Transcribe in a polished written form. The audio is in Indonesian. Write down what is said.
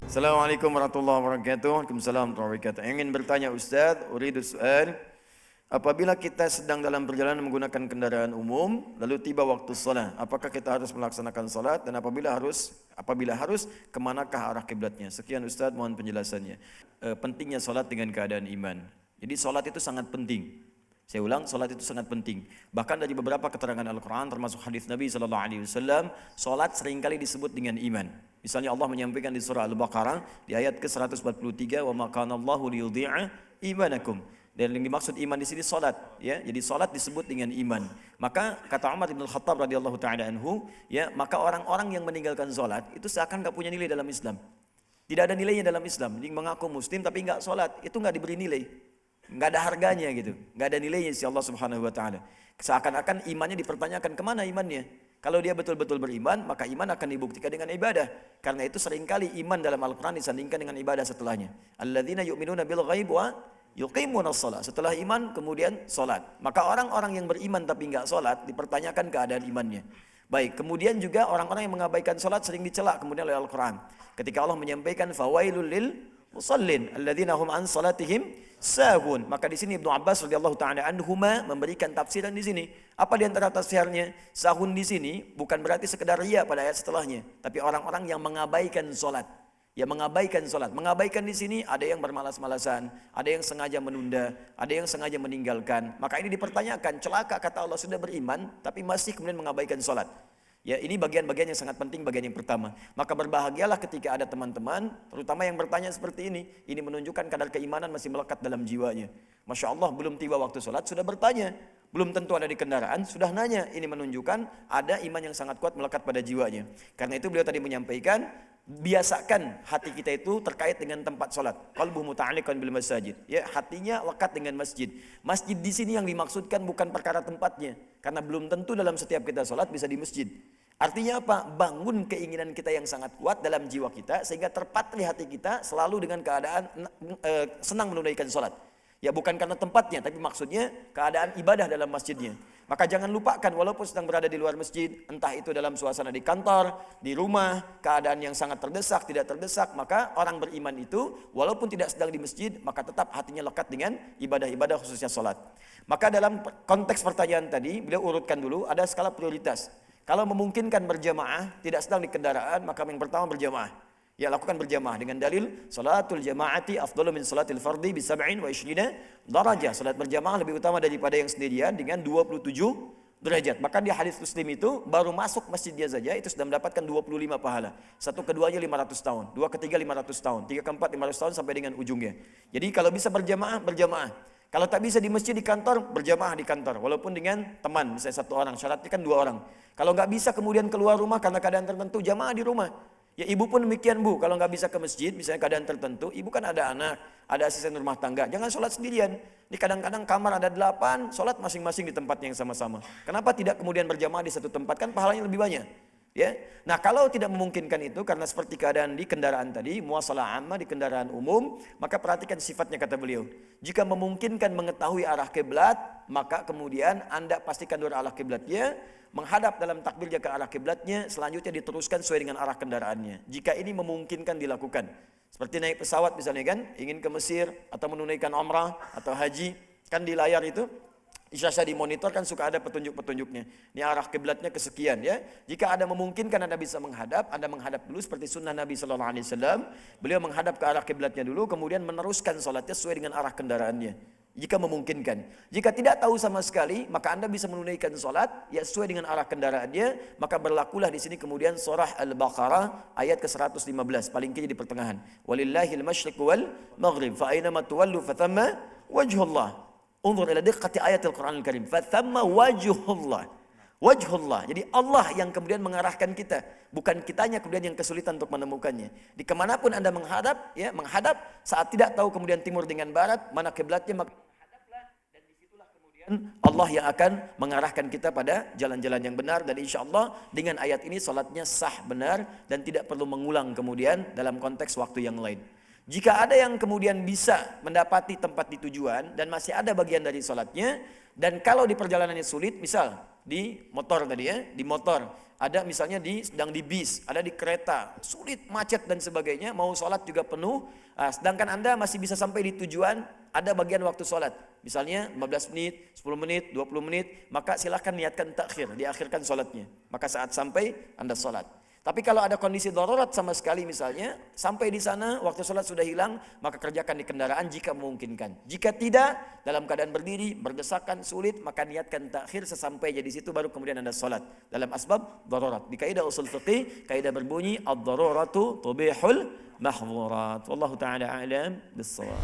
Assalamualaikum warahmatullahi wabarakatuh. Waalaikumsalam warahmatullahi wabarakatuh. Ingin bertanya Ustaz, uridu soal. Apabila kita sedang dalam perjalanan menggunakan kendaraan umum, lalu tiba waktu salat, apakah kita harus melaksanakan salat dan apabila harus, kemanakah arah kiblatnya? Sekian Ustaz, mohon penjelasannya. Pentingnya salat dengan keadaan iman. Jadi salat itu sangat penting. Saya ulang, salat itu sangat penting. Bahkan dari beberapa keterangan Al-Quran, termasuk hadis Nabi SAW, salat seringkali disebut dengan iman. Misalnya Allah menyampaikan di surah Al-Baqarah di ayat ke-143, "Wa ma kana Allahu liyudhi'a imanakum." Dan yang dimaksud iman di sini salat, ya. Jadi salat disebut dengan iman. Maka kata Umar bin Khattab radhiyallahu taala anhu, ya, maka orang-orang yang meninggalkan salat itu seakan enggak punya nilai dalam Islam. Tidak ada nilainya dalam Islam. Jadi mengaku muslim tapi enggak salat, itu enggak diberi nilai. Enggak ada harganya gitu. Enggak ada nilainya si Allah Subhanahu wa taala. Seakan-akan imannya dipertanyakan, kemana imannya? Kalau dia betul-betul beriman, maka iman akan dibuktikan dengan ibadah. Karena itu seringkali iman dalam Al-Quran disandingkan dengan ibadah setelahnya. Alladzina yu'minuna bil ghaib wa yuqimunas shalah. Setelah iman kemudian salat. Maka orang-orang yang beriman tapi enggak salat dipertanyakan keadaan imannya. Baik, kemudian juga orang-orang yang mengabaikan salat sering dicela kemudian oleh Al-Quran. Ketika Allah menyampaikan fawailul lil musallin alladzina hum an salatihim sahun. Maka di sini Ibnu Abbas radhiyallahu taala anhuma memberikan tafsiran di sini. Apa di antara tafsirnya? Sahun di sini bukan berarti sekedar riya pada ayat setelahnya, tapi orang-orang yang mengabaikan salat. Ya, mengabaikan salat. Mengabaikan di sini ada yang bermalas-malasan, ada yang sengaja menunda, ada yang sengaja meninggalkan. Maka ini dipertanyakan, celaka kata Allah sudah beriman tapi masih kemudian mengabaikan salat. Ya, ini bagian-bagian yang sangat penting, bagian yang pertama. Maka berbahagialah ketika ada teman-teman, terutama yang bertanya seperti ini. Ini menunjukkan kadar keimanan masih melekat dalam jiwanya. Masya Allah, belum tiba waktu sholat, sudah bertanya. Belum tentu ada di kendaraan, sudah nanya. Ini menunjukkan ada iman yang sangat kuat melekat pada jiwanya. Karena itu beliau tadi menyampaikan, biasakan hati kita itu terkait dengan tempat sholat. Qalbuhu muta'alliqan bil masajid. Ya, hatinya lekat dengan masjid. Masjid di sini yang dimaksudkan bukan perkara tempatnya, karena belum tentu dalam setiap kita sholat bisa di masjid. Artinya apa? Bangun keinginan kita yang sangat kuat dalam jiwa kita sehingga terpatri hati kita selalu dengan keadaan senang menunaikan sholat. Ya, bukan karena tempatnya, tapi maksudnya keadaan ibadah dalam masjidnya. Maka jangan lupakan walaupun sedang berada di luar masjid, entah itu dalam suasana di kantor, di rumah, keadaan yang sangat terdesak, tidak terdesak, maka orang beriman itu walaupun tidak sedang di masjid, maka tetap hatinya lekat dengan ibadah-ibadah khususnya sholat. Maka dalam konteks pertanyaan tadi, beliau urutkan dulu ada skala prioritas. Kalau memungkinkan berjamaah, tidak sedang di kendaraan, maka yang pertama berjamaah. Ya, lakukan berjamaah dengan dalil salatul jamaati afdalu min salatil fardi bi 27 darajah. Salat berjamaah lebih utama daripada yang sendirian dengan 27 derajat. Maka di hadis Muslim itu baru masuk masjid dia saja itu sudah mendapatkan 25 pahala. Satu keduanya 500 tahun, dua ketiga 500 tahun, tiga keempat 500 tahun sampai dengan ujungnya. Jadi kalau bisa berjamaah, berjamaah. Kalau tak bisa di masjid, di kantor, berjamaah di kantor. Walaupun dengan teman, misalnya satu orang, syaratnya kan 2 orang. Kalau nggak bisa kemudian keluar rumah karena keadaan tertentu, jamaah di rumah. Ya, ibu pun demikian bu, kalau nggak bisa ke masjid, misalnya keadaan tertentu, ibu kan ada anak, ada asisten rumah tangga, jangan sholat sendirian. Ini kadang-kadang kamar ada 8, sholat masing-masing di tempatnya yang sama-sama. Kenapa tidak kemudian berjamaah di satu tempat, kan pahalanya lebih banyak. Ya, nah kalau tidak memungkinkan itu karena seperti keadaan di kendaraan tadi, muwasalah amma di kendaraan umum, maka perhatikan sifatnya kata beliau. Jika memungkinkan mengetahui arah kiblat, maka kemudian Anda pastikan dulu arah kiblatnya, menghadap dalam takbirnya ke arah kiblatnya, selanjutnya diteruskan sesuai dengan arah kendaraannya. Jika ini memungkinkan dilakukan. Seperti naik pesawat misalnya kan, ingin ke Mesir atau menunaikan umrah atau haji, kan di layar itu Isya dimonitor kan suka ada petunjuk-petunjuknya. Ini arah kiblatnya kesekian ya. Jika ada memungkinkan Anda bisa menghadap, Anda menghadap dulu seperti sunnah Nabi sallallahu alaihi wasallam. Beliau menghadap ke arah kiblatnya dulu, kemudian meneruskan salatnya sesuai dengan arah kendaraannya. Jika memungkinkan. Jika tidak tahu sama sekali, maka Anda bisa menunaikan salat ya sesuai dengan arah kendaraannya, maka berlakulah di sini kemudian surah Al-Baqarah ayat ke-115 paling kiri di pertengahan. Walillahil masyriq wal maghrib fa aina ma tuwallu fa thamma wajhullah. Unzur ila diqqati ayatil Qur'anil Karim. Fa thamma wajhullah. Wajhullah. Jadi Allah yang kemudian mengarahkan kita, bukan kitanya kemudian yang kesulitan untuk menemukannya. Di kemanapun Anda menghadap, ya menghadap saat tidak tahu kemudian timur dengan barat mana kiblatnya, maka menghadaplah dan disitulah kemudian Allah yang akan mengarahkan kita pada jalan-jalan yang benar. Dan insya Allah dengan ayat ini salatnya sah benar dan tidak perlu mengulang kemudian dalam konteks waktu yang lain. Jika ada yang kemudian bisa mendapati tempat di tujuan dan masih ada bagian dari sholatnya, dan kalau di perjalanannya sulit, misal di motor tadi ya, di motor Ada misalnya sedang di bis, ada di kereta, sulit, macet dan sebagainya, mau sholat juga penuh. Sedangkan Anda masih bisa sampai di tujuan, ada bagian waktu sholat. Misalnya 15 menit, 10 menit, 20 menit, maka silahkan niatkan takhir, diakhirkan sholatnya. Maka saat sampai Anda sholat. Tapi kalau ada kondisi darurat sama sekali misalnya, sampai di sana waktu sholat sudah hilang, maka kerjakan di kendaraan jika memungkinkan. Jika tidak, dalam keadaan berdiri, berdesakan, sulit, maka niatkan takhir sesampainya di situ baru kemudian Anda sholat. Dalam asbab darurat. Di kaidah usul fiqih, kaidah berbunyi ad-daruratu tubihul mahdhurat. Wallahu taala a'lam bis-shawab.